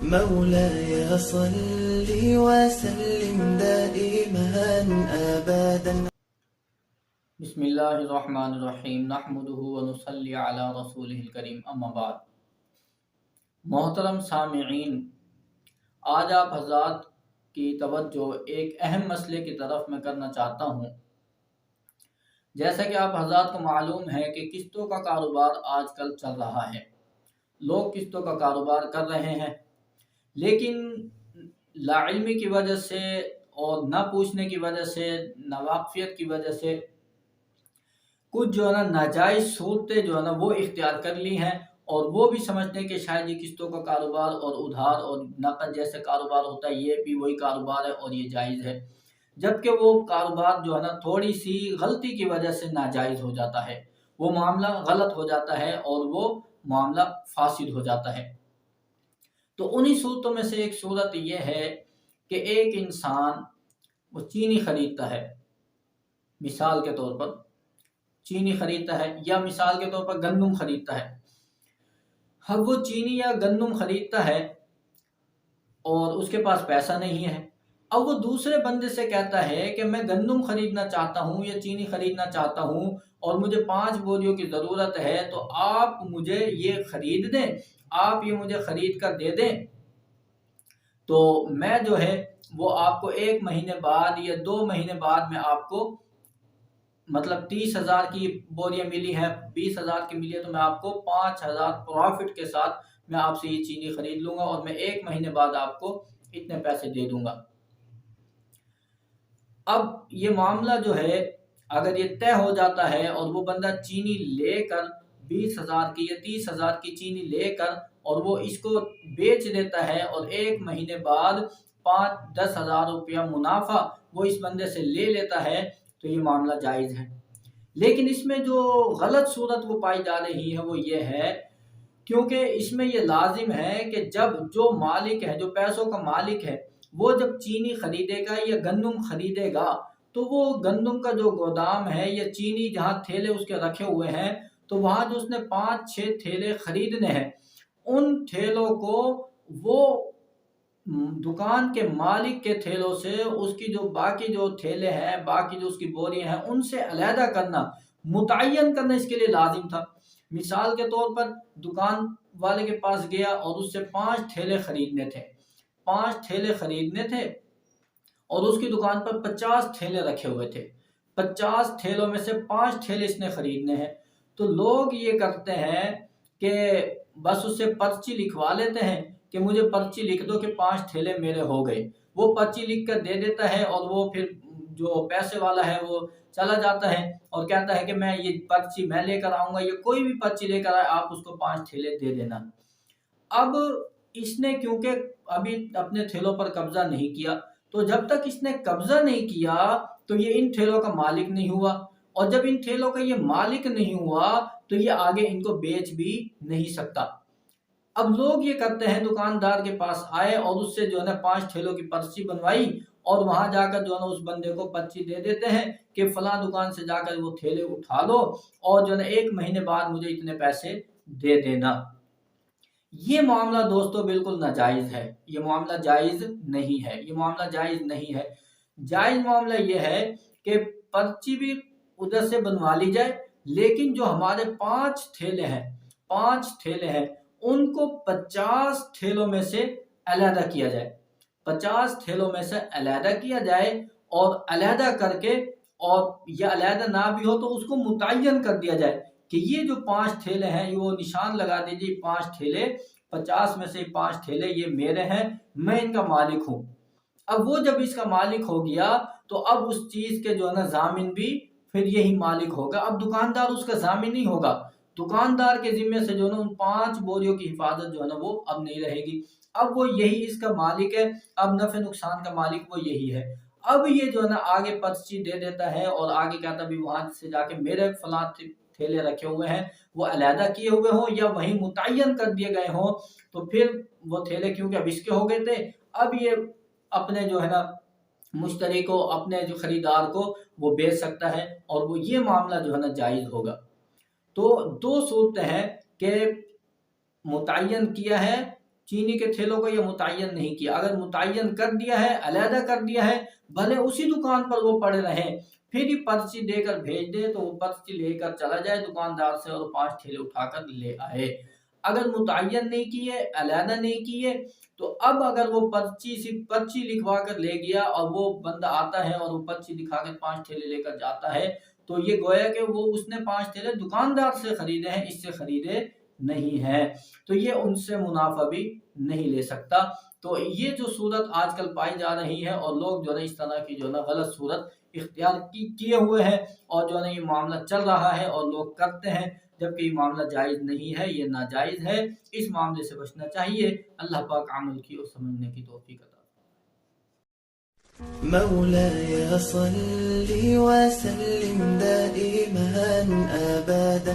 مولاي صل وسلم دائما أبدا. بسم اللہ الرحمن الرحیم نحمده ونصلی علی رسولہ الکریم اما بعد. محترم سامعین، آج آپ حضرات کی توجہ ایک اہم مسئلے کی طرف میں کرنا چاہتا ہوں. جیسا کہ آپ حضرات کو معلوم ہے کہ قسطوں کا کاروبار آج کل چل رہا ہے. لوگ قسطوں کا کاروبار کر رہے ہیں، لیکن لا علمی کی وجہ سے اور نہ پوچھنے کی وجہ سے، ناواقفیت کی وجہ سے کچھ جو ہے نا ناجائز صورتیں جو ہے نا وہ اختیار کر لی ہیں، اور وہ بھی سمجھتے ہیں کہ شاید یہ قسطوں کا کاروبار اور ادھار اور نقد جیسے کاروبار ہوتا ہے یہ بھی وہی کاروبار ہے اور یہ جائز ہے، جبکہ وہ کاروبار جو ہے نا تھوڑی سی غلطی کی وجہ سے ناجائز ہو جاتا ہے، وہ معاملہ غلط ہو جاتا ہے اور وہ معاملہ فاسد ہو جاتا ہے. تو انہی صورتوں میں سے ایک صورت یہ ہے کہ ایک انسان وہ چینی خریدتا ہے، مثال کے طور پر چینی خریدتا ہے، یا مثال کے طور پر گندم خریدتا ہے. اب وہ چینی یا گندم خریدتا ہے اور اس کے پاس پیسہ نہیں ہے. اب وہ دوسرے بندے سے کہتا ہے کہ میں گندم خریدنا چاہتا ہوں یا چینی خریدنا چاہتا ہوں اور مجھے 5 بوریوں کی ضرورت ہے، تو آپ مجھے یہ خرید دیں، آپ یہ مجھے خرید کر دے دیں، تو میں جو ہے وہ آپ کو 1 مہینے بعد یا 2 مہینے بعد میں آپ کو مطلب 30,000 کی بوریاں ملی ہیں، 20,000 کی ملی ہے، تو میں آپ کو 5,000 پروفٹ کے ساتھ میں آپ سے یہ چینی خرید لوں گا اور میں 1 مہینے بعد آپ کو اتنے پیسے دے دوں گا. اب یہ معاملہ جو ہے اگر یہ طے ہو جاتا ہے اور وہ بندہ چینی لے کر 20,000 کی یا 30,000 کی چینی لے کر اور وہ اس کو بیچ دیتا ہے اور 1 مہینے بعد 5-10,000 روپیہ منافع وہ اس بندے سے لے لیتا ہے، تو یہ معاملہ جائز ہے. لیکن اس میں جو غلط صورت وہ پائی جا رہی ہے وہ یہ ہے، کیونکہ اس میں یہ لازم ہے کہ جب جو مالک ہے، جو پیسوں کا مالک ہے، وہ جب چینی خریدے گا یا گندم خریدے گا، تو وہ گندم کا جو گودام ہے یا چینی جہاں تھیلے اس کے رکھے ہوئے ہیں، تو وہاں جو اس نے 5-6 تھیلے خریدنے ہیں، ان تھیلوں کو وہ دکان کے مالک کے تھیلوں سے اس کی جو باقی جو تھیلے ہیں، باقی جو اس کی بوریاں ہیں، ان سے علیحدہ کرنا، متعین کرنا اس کے لیے لازم تھا. مثال کے طور پر دکان والے کے پاس گیا اور اس سے 5 تھیلے خریدنے تھے، 5 تھیلے خریدنے تھے اور اس کی دکان پر 50 تھیلے رکھے ہوئے تھے. 50 تھیلوں میں سے 5 تھیلے اس نے خریدنے ہیں. تو لوگ یہ کرتے ہیں کہ بس اس سے پرچی لکھوا لیتے ہیں کہ مجھے پرچی لکھ دو کہ 5 تھیلے میرے ہو گئے. وہ پرچی لکھ کر دے دیتا ہے اور وہ پھر جو پیسے والا ہے وہ چلا جاتا ہے اور کہتا ہے کہ میں یہ پرچی میں لے کر آؤں گا، یا کوئی بھی پرچی لے کر آئے آپ اس کو 5 تھیلے دے دینا. اب اس نے کیونکہ ابھی اپنے تھیلوں پر قبضہ نہیں کیا، تو جب تک اس نے قبضہ نہیں کیا تو یہ ان تھیلوں کا مالک نہیں ہوا، اور جب ان تھیلوں کا یہ مالک نہیں ہوا تو یہ آگے ان کو بیچ بھی نہیں سکتا. اب لوگ یہ کرتے ہیں، دکاندار کے پاس آئے اور اس سے جو ہے نا 5 تھیلوں کی پرچی بنوائی اور وہاں جا کر جو ہے نا اس بندے کو پرچی دے دیتے ہیں کہ فلاں دکان سے جا کر وہ تھیلے اٹھا لو اور جو ہے نا 1 مہینے بعد مجھے اتنے پیسے دے دینا. یہ معاملہ دوستو بالکل ناجائز ہے، یہ معاملہ جائز نہیں ہے، یہ معاملہ جائز نہیں ہے. جائز معاملہ یہ ہے کہ پرچی بھی ادھر سے بنوا لی جائے، لیکن جو ہمارے 5 تھیلے ہیں، 5 تھیلے ہیں، ان کو 50 تھیلوں میں سے علیحدہ کیا جائے، 50 تھیلوں میں سے علیحدہ کیا جائے، اور علیحدہ کر کے، اور یا علیحدہ نہ بھی ہو تو اس کو متعین کر دیا جائے کہ یہ جو 5 تھیلے ہیں، یہ وہ نشان لگا دیجیے 5 تھیلے، 50 میں سے 5 تھیلے یہ میرے ہیں، میں ان کا مالک ہوں. اب وہ جب اس کا مالک ہو گیا تو اب اس چیز کے جو ہے نا ضامن بھی پھر یہی مالک ہوگا. اب دکاندار اس کا ضامن نہیں ہوگا، دکاندار کے ذمے سے جو ہے نا ان 5 بوریوں کی حفاظت جو ہے نا وہ اب نہیں رہے گی. اب وہ یہی اس کا مالک ہے، اب نفع نقصان کا مالک وہ یہی ہے. اب یہ جو ہے نا آگے پرچی دے دیتا ہے اور آگے کہتا بھی وہاں سے جا کے میرے فلاں تھیلے رکھے ہوئے ہیں، وہ علیحدہ کیے ہوئے ہوں یا وہیں متعین کر دیے گئے ہوں، تو پھر وہ تھیلے کیونکہ اب اس کے ہو گئے تھے، اب یہ اپنے جو ہے نا مشتری کو، اپنے جو خریدار کو وہ بیچ سکتا ہے اور وہ یہ معاملہ جو ہے نا جائز ہوگا. تو 2 صورتیں ہیں کہ متعین کیا ہے چینی کے تھیلوں کو یہ متعین نہیں کیا. اگر متعین کر دیا ہے، علیحدہ کر دیا ہے، بھلے اسی دکان پر وہ پڑے رہیں، پھر ہی پرچی دے کر بھیج دے تو وہ پرچی لے کر چلا جائے دکاندار سے اور 5 تھیلے اٹھا کر لے آئے. اگر متعین نہیں کیے، علیحدہ نہیں کیے، تو اب اگر وہ صرف پرچی لکھوا کر لے گیا اور وہ بندہ آتا ہے اور وہ پرچی دکھا کر 5 تھیلے لے کر جاتا ہے، تو یہ گویا کہ وہ اس نے 5 تھیلے دکاندار سے خریدے ہیں، اس سے خریدے نہیں ہیں، تو یہ ان سے منافع بھی نہیں لے سکتا. تو یہ جو صورت آج کل پائی جا رہی ہے اور لوگ جو ہے اس طرح کی جو ہے غلط صورت اختیار کیے ہوئے ہیں اور جو ہے یہ معاملہ چل رہا ہے اور لوگ کرتے ہیں، جبکہ یہ معاملہ جائز نہیں ہے، یہ ناجائز ہے. اس معاملے سے بچنا چاہیے. اللہ پاک عمل کی اور سمجھنے کی توفیق عطا فرمائے. مولاي صل وسلم دائما أبدا